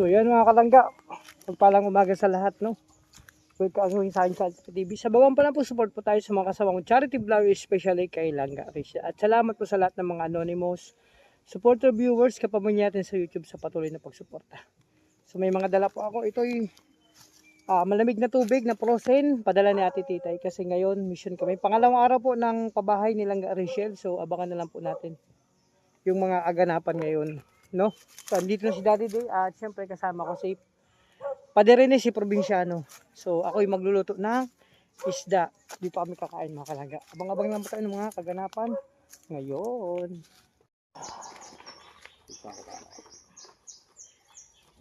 So yan mga kalangga, pagpalang umaga sa lahat, no? Welcome sa akin sa TV. Sa bawang pa lang po, support po tayo sa mga kasamang charity vlog, especially kay Langga Risha. At salamat po sa lahat ng mga anonymous supporter viewers, kapamilya natin sa YouTube sa patuloy na pagsuporta. So may mga dala po ako. Ito'y malamig na tubig na frozen, padala ni Ate Titay. Kasi ngayon, mission kami. Pangalawang araw po ng pabahay ni Langga Rachel. So abangan na lang po natin yung mga aganapan ngayon, no? So andito na si Daddy Day at syempre kasama ko si Padre ni si Probinsyano. So ako'y magluluto ng isda. Dito kami kakain mga kalangga. Abang-abang lang po tayo ng mga kaganapan ngayon.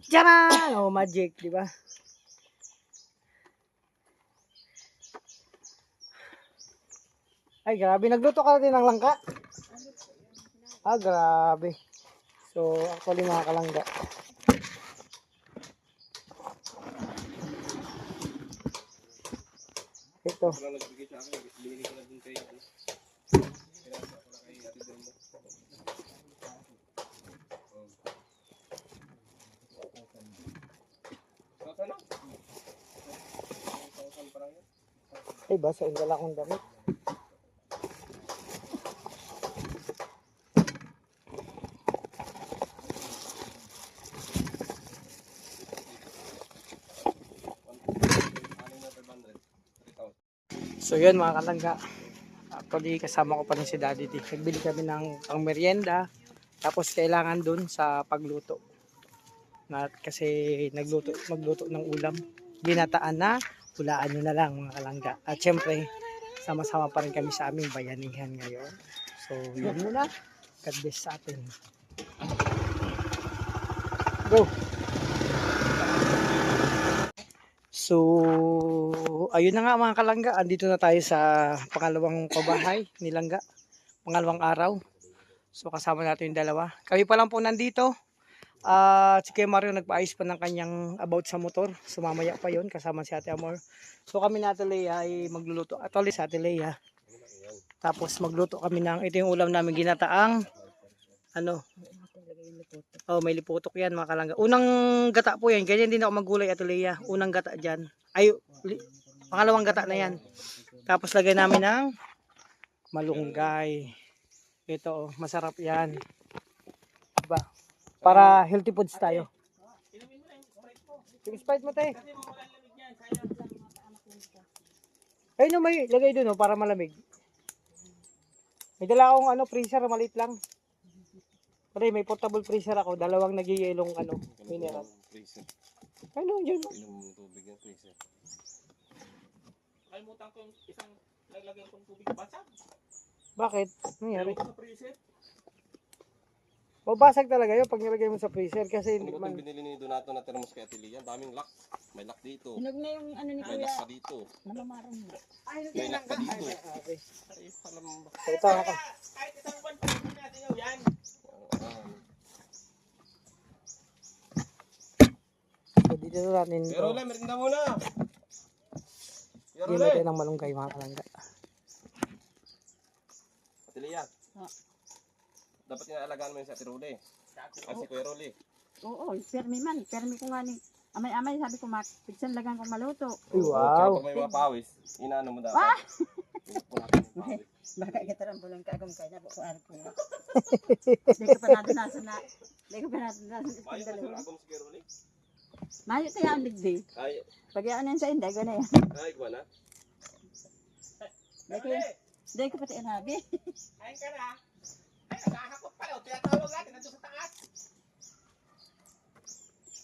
Tcharan! Oh, magic, di ba? Ay, grabe. Nagluto ka din ng langka? Grabe. So, actually mga kalangga, ito. Ay, basa yung dala kong damit. So yun mga kalangga, actually kasama ko pa rin si Daddy D. Nagbili kami ng pang merienda, tapos kailangan dun sa pagluto. Kasi magluto ng ulam, ginataan na, hulaan nyo na lang mga kalangga. At syempre, sama-sama pa rin kami sa aming bayanihan ngayon. So yun muna, God bless sa atin. Go! So, ayun na nga mga kalangga, andito na tayo sa pangalawang pabahay ni Langga, pangalawang araw. So, kasama natin yung dalawa. Kami pa lang po nandito. Si Kuya Mario nagpaayos pa ng kanyang about sa motor. Sumamaya pa yon kasama si Ate Amor. So, kami na Ate Leia ay magluluto. Actually, sa Ate Leia. Tapos, magluto kami ng, ito yung ulam namin, ginataang, may liputok yan mga kalangga. Unang gata po yan, ganyan din ako maggulay Ate Leia. Unang gata dyan. Pangalawang gata na yan. Tapos lagay namin ng malunggay. Ito, masarap yan. Diba? Para healthy foods tayo. Yung Sprite mo tayo. Ayun no, may lagay doon para malamig. May dala akong freezer, maliit lang. Pare, may portable freezer ako, dalawang nagyayelong mineral. Ano yun? Inom tubig ng freezer. Kalimutan ko yung isang lalagyan kong tubig basag. Bakit? Nangyari? Sa freezer. Mabasag talaga yun pag nilagay mo sa freezer kasi Hindi hindi ko man. binili ni Donato na termos kay Ate Lia. Daming lock. May lock dito. Hinog na yung ni May Kuya. lock pa dito. Namamarang mo. May lock pa dito. Okay. Ay, alam mo ba? So, ito ako. Kahit isang buwan pa rin natin yan. So, dito na natin ito. Pero ulit, merinda muna. Pero Lagyan ulit. ng malunggay mga kalangga. Ate Lia. Dapat inaalagaan mo yung sa Ate Rode. Kasi Kuya Rolly. Oo, permi man. Permi ko nga ni. Amay-amay sabi ko, pigsan lagang kong maluto. Ay, Tsaka wow. pag may mga pawis, inaano mo dapat. Punasan yung pawis. Baka ikataran bulang kagam kaya na po ko arap ko. Hindi ko pa nadanasan na. Hindi ko pa nadanasan itong Ayaw ka dalawa. agom si Kuya Rolly. Mayo tayo ang digdi. Ay, Pag yan sa inday ko na yan. ay, kuha na. Hindi ko pati anabi. Kain ka na. Ay, nakakapot pala. Tinatawag natin. Nandun sa taas.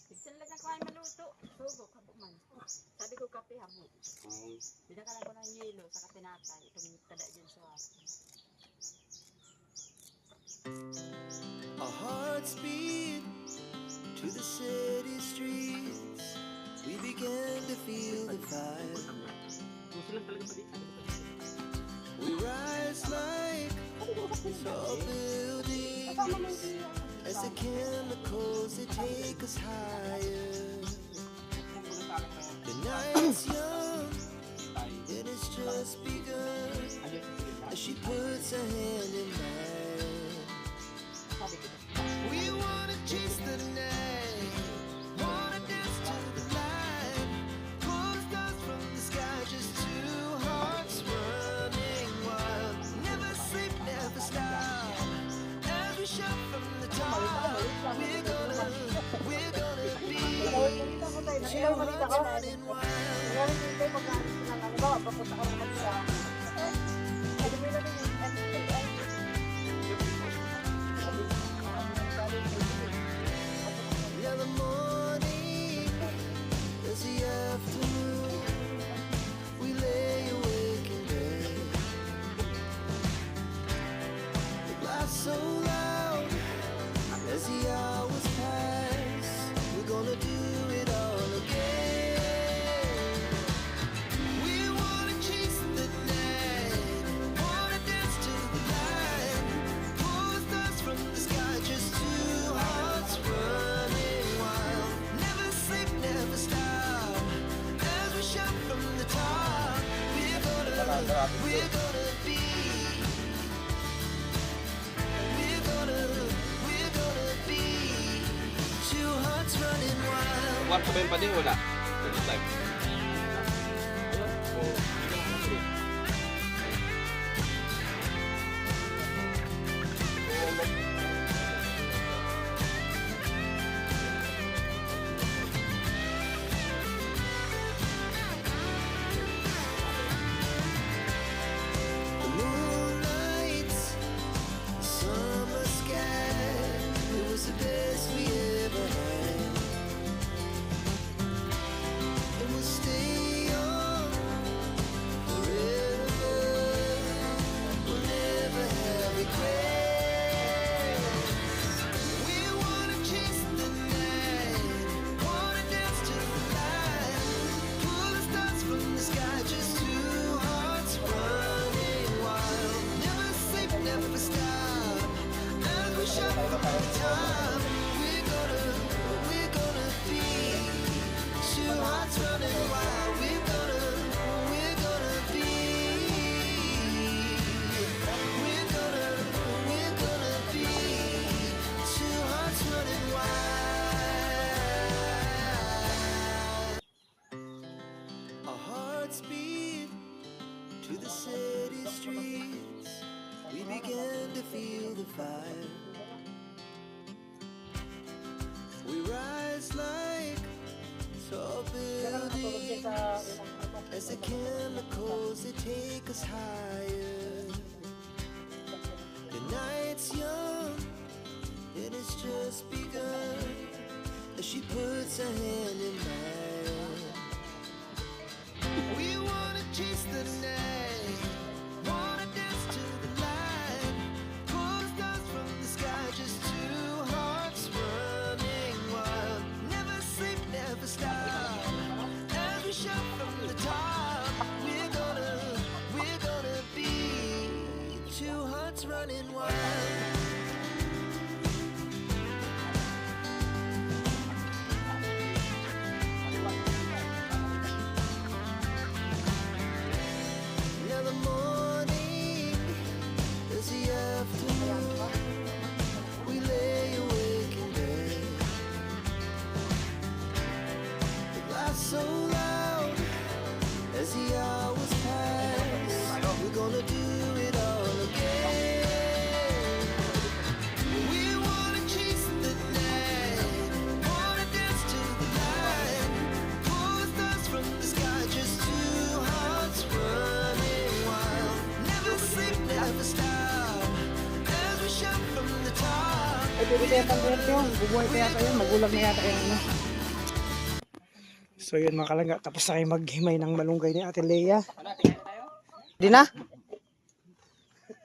Pigsan lagang ko ay maluto. Sugo, kabuk man. Sabi ko kape hamo. Dinakalan ko ng yelo sa kapinatay. Itong tada dyan sa Our hearts beat to the city streets. We began to feel the fire. We rise like tall buildings as the chemicals they take us higher. The night's young, it has just begun. As she puts her hand in mine, we wanna chase the night. malita ko. Ngayon dito pag naalis ko ng ano, papunta ka naman sa... Ano mo natin yung MCI? Now the morning is the afternoon. We lay awake in bed. It laughs so loud as the hours pass. We're gonna do it all again. We wanna chase the night, wanna dance to the light, pull the stars from the sky, just two hearts running wild. Never sleep, never stop, as we shout from the top. We're gonna be, we're gonna be two hearts running wild. Kwarto ba yung pading? Wala. Good time. The moonlight, summer sky, it was the best we ever had. And we'll stay on forever. We'll never have regrets. We wanna chase the night, wanna dance to the light, pull the stars from the sky, just two hearts running wild. Never sleep, never stop, as we shout from the top. We're gonna be two hearts running wild. We're gonna be, we're gonna be two hearts running wild. Our hearts beat to the city streets. We began to feel the fire. We rise like tall buildings as the chemicals they take us higher. The night's young and it's just begun as she puts her hand in mine. We wanna chase the night, wanna dance to the light, pull the stars from the sky, just two hearts running wild. Never sleep, never stop, as we shout from the top. We're gonna be two hearts running wild. Now the morning is the afternoon. We lay awake in bed. It laughs so loud as the hours pass. We're gonna do it all again. We wanna chase the night, wanna dance to the light, pull the stars from the sky, just two hearts running wild. Never sleep, never stop, as we shout from the top. Ay, pwede kaya pang-direct yun. Bubuhay pa yata yun. Magulang na yata yun. Ano? So yun mga kalangga. Tapos na kayo maghimay ng malunggay ni Ate Lea. Di na?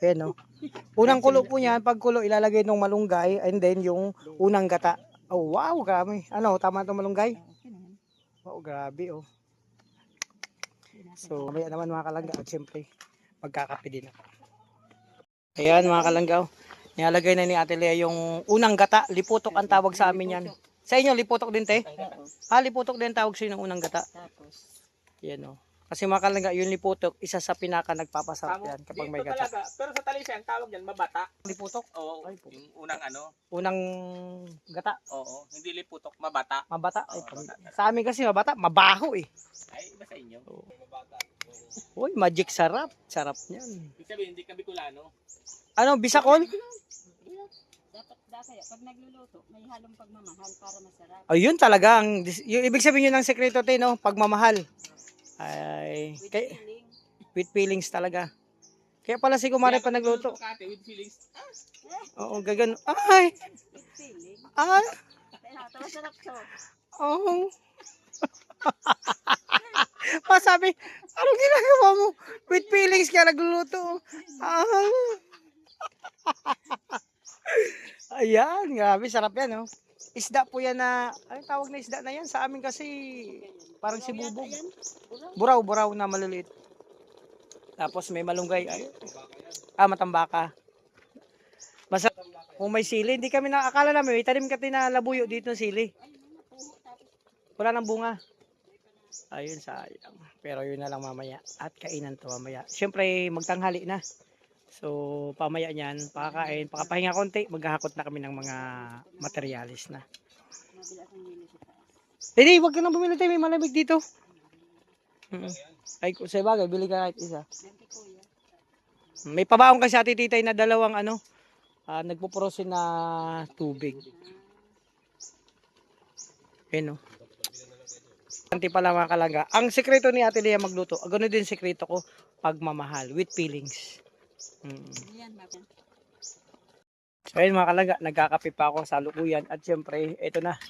Ayan o. Unang kulo po niyan. Pag kulo ilalagay ng malunggay. And then yung unang gata. Oh wow, grabe. Ano, tama itong malunggay? Wow, grabe oh. So mamaya naman mga kalangga. At syempre magkakape din ako. Ayan mga kalangga. Nilalagay na ni Ate Lea yung unang gata. Liputok ang tawag sa amin yan. Sa inyo, liputok din, te? Liputok din tawag sa inyo ng unang gata. Yan o. Kasi mga kalangga, yung liputok, isa sa pinaka nagpapasarap yan kapag may gata. Talaga. Pero sa Talisyan, tawag yan, mabata. Liputok? Oo, Ay, yung unang ano. Unang gata. Oo, hindi liputok, mabata. Mabata. Ay, Oo, mabata. sa amin kasi mabata, mabaho eh. Ay, iba sa inyo. Mabata. Uy, magic sarap. Sarap niyan. Ibig sabihin, hindi ka Bicolano. Ano, bisakol? Dapat kaya pag nagluluto, may halong pagmamahal para masarap. Ayun talaga yung ibig sabihin yun ng sekreto tayo, no? Pagmamahal. Ay, With kay, feeling. with feelings talaga. Kaya pala si Kumare pa nagluto. Kate with feelings. Oo, gagan. Ay, With feeling. ay, Kaya masarap to. oh. Sabi, anong ginagawa mo? With feelings kaya nagluluto. Ah. Ayan, grabe, sarap yan, oh. Isda po yan na, anong tawag na isda na yan? Sa amin kasi, parang si bubog. Ayan. Buraw na maliliit. Tapos may malunggay. Ay, matambaka. Masarap. Kung may sili, hindi kami nakakala namin, may tanim kati na labuyo dito ng sili. Wala nang bunga. Ayun, sayang. Pero yun na lang mamaya. At kainan to mamaya. Siyempre, magtanghali na. So, pamaya niyan, pakakain, pakapahinga konti, maghahakot na kami ng mga materialis na. Mabila akong nilo sa taas. Hindi, wag ka nang bumili tayo, may malamig dito. Ay, sa bagay, bili ka kahit isa. Yan kay kuya. May pabaong kasi ati titay na dalawang nagpuprosin na tubig. Ayun, no. Anti pala mga kalangga. Ang sekreto ni Ate Lea magluto, gano'n din sekreto ko, pagmamahal, with feelings. Yan, bakit? So ayun mga kalangga, nagkakape pa ako sa lukuyan at syempre, ito na,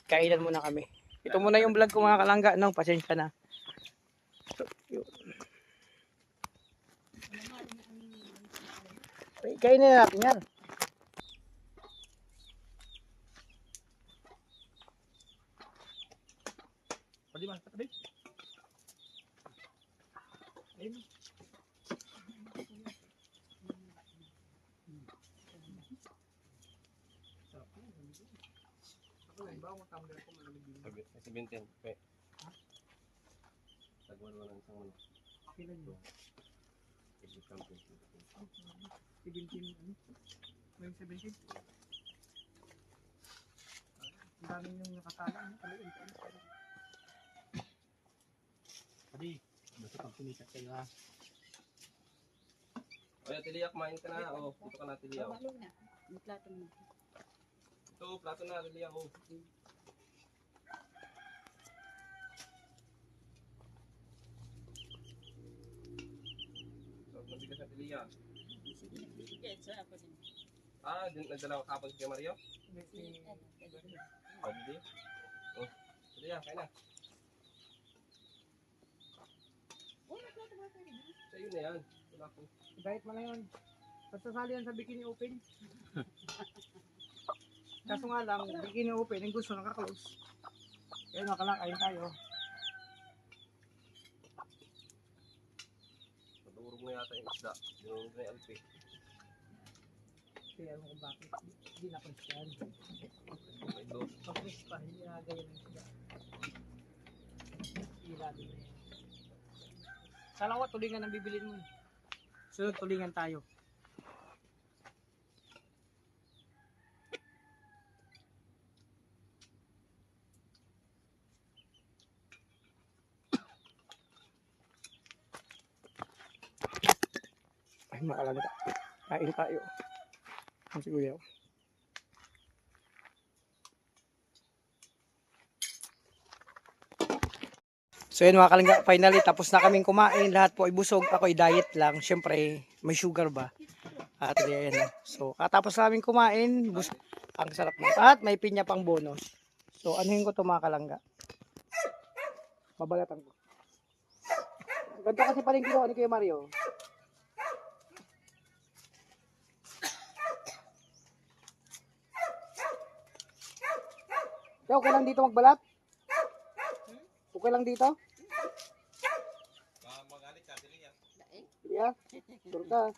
kainan muna kami. Ito muna yung vlog ko mga kalangga, no, pasensya na. So, yun. Kainin na natin yan. Pwede ba? Pwede. Ayun. Sa 20. Okay. Tagwan mo lang isang ano. Kailan yun? Exit campus. 17, ano? May 17? Ang dami yung nakasala, ano? Pwede. Basta pag sumikat kayo ha. Oy, Ate Lea, kumain ka na. Oh, dito ka na, Ate Lea. Oh. Pabalo na. May plato mo. Ito, plato na, Ate Lea. Oh. So, nabigas na, Ate Lea. Sige, so ako din. Ah, nagdala ko kapag kay Mario? Pwede. Oh, Ate Lea, kain na. Sa iyo na yan. Wala ko. Diet mo na yun. Basta sali yan sa bikini open. Kaso nga lang, bikini open, yung gusto nakaklose. Kaya nakalang, kain tayo. Nadurog na yata yung isda. Dinurog na yung alpi. Kaya mo kung bakit. Hindi na yan. May dos. Pag-press pa, hindi na ganyan yung sila. Ilalim na yan. Salawa, tulingan ang bibilin mo. Sunod, tulingan tayo. Ay, makalagay. Kain tayo. Ang siguyaw. So yun mga kalingga, finally tapos na kaming kumain. Lahat po ay busog. Ako ay diet lang. Siyempre, may sugar ba? At yan. So, katapos namin kumain, ang sarap na. At may pinya pang bonus. So, anuhin ko ito mga kalangga. Mabalatan ko. Ganito kasi pa rin ginawa ni Kuya Mario. Okay lang dito magbalat? Okay lang dito? Magalit ka, Ate Lea. Yeah, sure ka.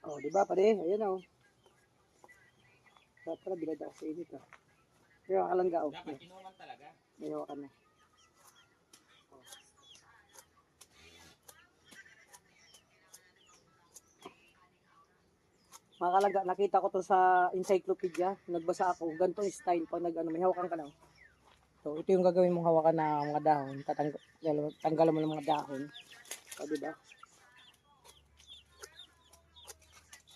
Oh, di ba pare? Ayan oh. Dapat pala bilad ako sa init ah. Kaya kalangga oh. Dapat inuman talaga. Ayaw ka na. Mga kalangga, nakita ko to sa encyclopedia. Nagbasa ako, ganitong style pag may hawakan ka na. So, ito yung gagawin mong hawakan na mga dahon. Tanggalan mo ng mga dahon. O, diba?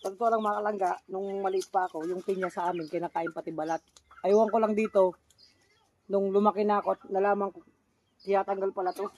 Totoo lang mga kalangga, nung maliit pa ako, yung pinya sa amin, kinakain pati balat. Aywan ko lang dito, nung lumaki na ako, nalaman ko, tiyatanggal pala to.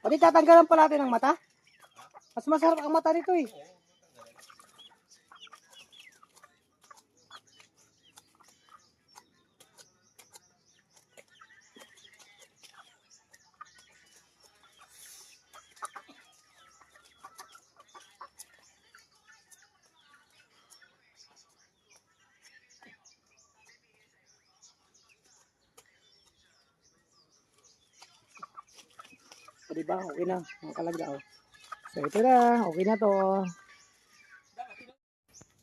Pati tatanggalan pa natin ang mata. Mas masarap ang mata nito eh. O diba, okay na. Ang kalagda oh. So ito na, okay na to.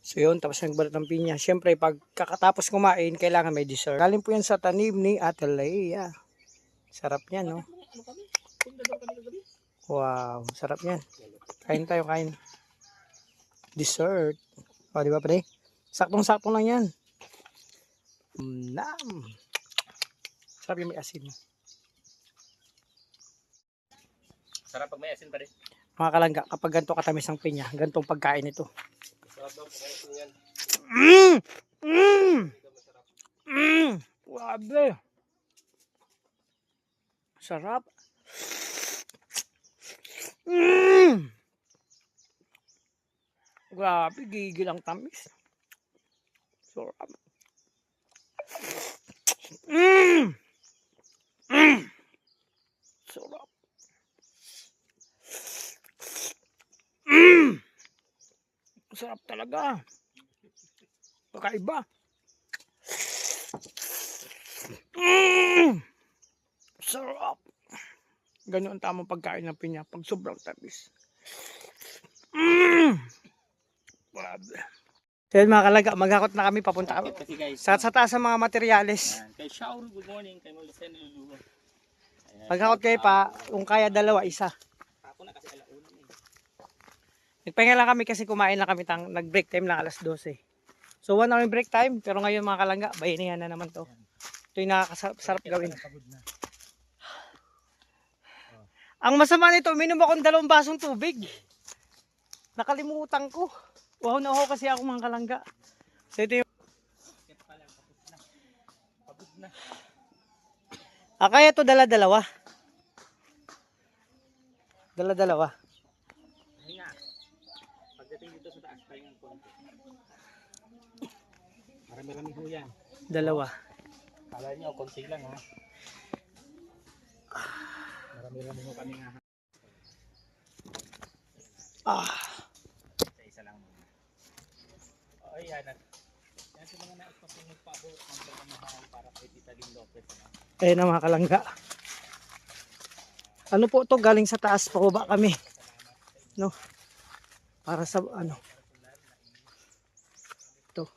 So yun, tapos nagbalat ng pinya. Siyempre, pag kakatapos kumain, kailangan may dessert. Galing po yan sa tanim ni Ate Leia. Sarap yan, no? Wow, sarap yan. Kain tayo, kain. Dessert. O, di ba, pre? Saktong-saktong lang yan. Nam. Sarap yung may asin. Sarap pag may asin pa rin. Mga kalangga, kapag ganito katamis ang pinya, ganitong pagkain ito. Sarap daw, kung ano yan. Grabe. Sarap. Grabe, gigil ang tamis. Sarap. Sarap. Sarap talaga. Kakaiba. Sarap. Ganyan ang tamang pagkain ng pinya pag sobrang tamis. Grabe. So yun mga kalaga, maghakot na kami papunta kami. Kasi guys, Sa taas ng mga materyales. kay Shaur, good morning. Kay Molisen, luluwa. Maghakot kayo pa, kung kaya dalawa, isa. Ako na kasi alauna eh. Nagpahinga lang kami kasi kumain lang kami, nag-break time lang alas 12. So 1 hour yung break time, pero ngayon mga kalangga, bayanihan na naman to. Ito yung nakakasarap gawin. Ang masama nito, uminom ako ng 2 basong tubig. Nakalimutan ko. Wow na ako kasi ako mga kalangga. So ito yung... kaya to dala-dalawa. Dala-dalawa. Hinga. Pagdating dito sa taas, pahingang konti. Marami-rami ho yan. Dalawa. Kala nyo, konti lang ha. Marami-rami ho kami nga. Isa lang muna. O yan. Yan sa mga nais pa po magpaabot ng pagmamahal para kay Tita Lynn Lopez. Ayun na mga kalangga. Ano po to, galing sa taas, pababa kami. No? Para sa ano. Ito.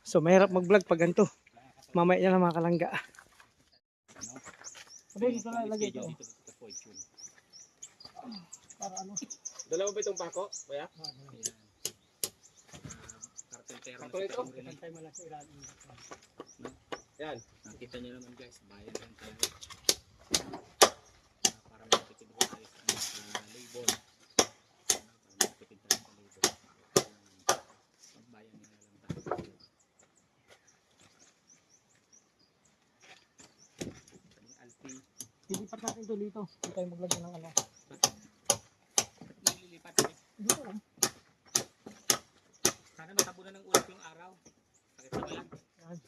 So mahirap mag-vlog pag ganito. Mamaya na lang mga kalangga. Sabi dito na ilagay ito. Para ano? Dalawa ba itong bako? Kuya? Kartultero na ito? kita rin. Mo lang sa ilalim. Yan. Nakita nyo naman guys, bayan lang tayo. Para makatipid ko tayo sa labor. Para makatipid tayo sa labor. Magbayan nyo na lang tayo. Alpi. Hindi pa natin ito dito. Hindi tayo maglagay ng ano. Nililipat eh. Dito lang. Sana matabunan ng ulat yung araw. Sakit sa balat. Yan.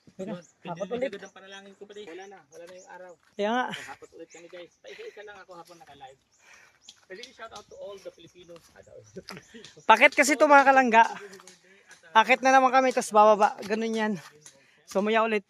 Okay na. Yun, Hapot pinili ulit. agad ang panalangin ko pa din. Wala na yung araw. Kaya nga. So, hapot ulit kami guys. Paisa-isa lang ako hapon naka-live. Pwede shout out to all the Filipinos. Pakit kasi ito mga kalangga. Akit na naman kami, tapos bababa. Ganun yan. Sumaya ulit.